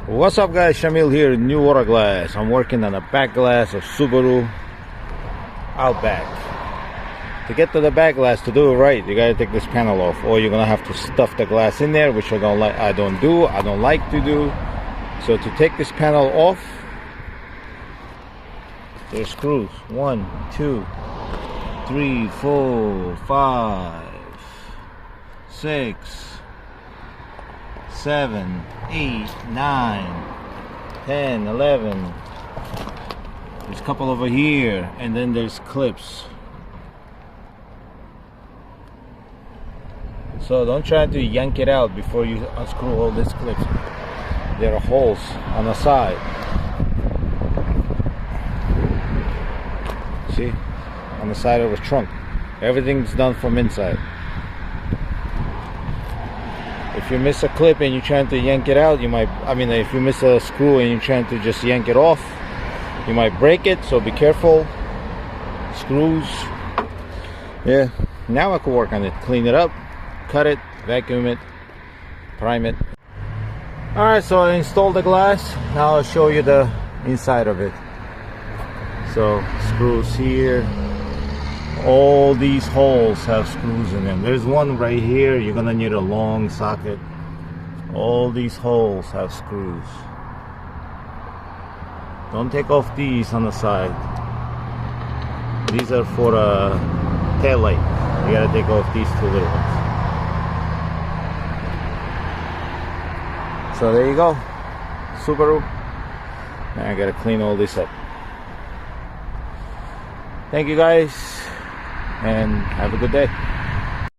What's up guys, Shamil here, New Water Glass. I'm working on the back glass of Subaru Outback. To get to the back glass, to do it right, you gotta take this panel off, or you're gonna have to stuff the glass in there, which I don't like to do. So to take this panel off, there's screws. 1, 2, 3, 4, 5, 6, 7, 8, 9, 10, 11. There's a couple over here, and then there's clips. So don't try to yank it out before you unscrew all these clips. There are holes on the side. See? On the side of the trunk. Everything's done from inside. If you miss a clip and you're trying to yank it out, you might, if you miss a screw and you're trying to just yank it off, you might break it, so be careful. Screws. Yeah, now I can work on it. Clean it up, cut it, vacuum it, prime it. Alright, so I installed the glass. Now I'll show you the inside of it. So, screws here. All these holes have screws in them. There's one right here. You're gonna need a long socket. All these holes have screws. Don't take off these on the side. These are for a tail light. You gotta take off these two little ones. So there you go, Subaru. Now I gotta clean all this up. Thank you guys, and have a good day.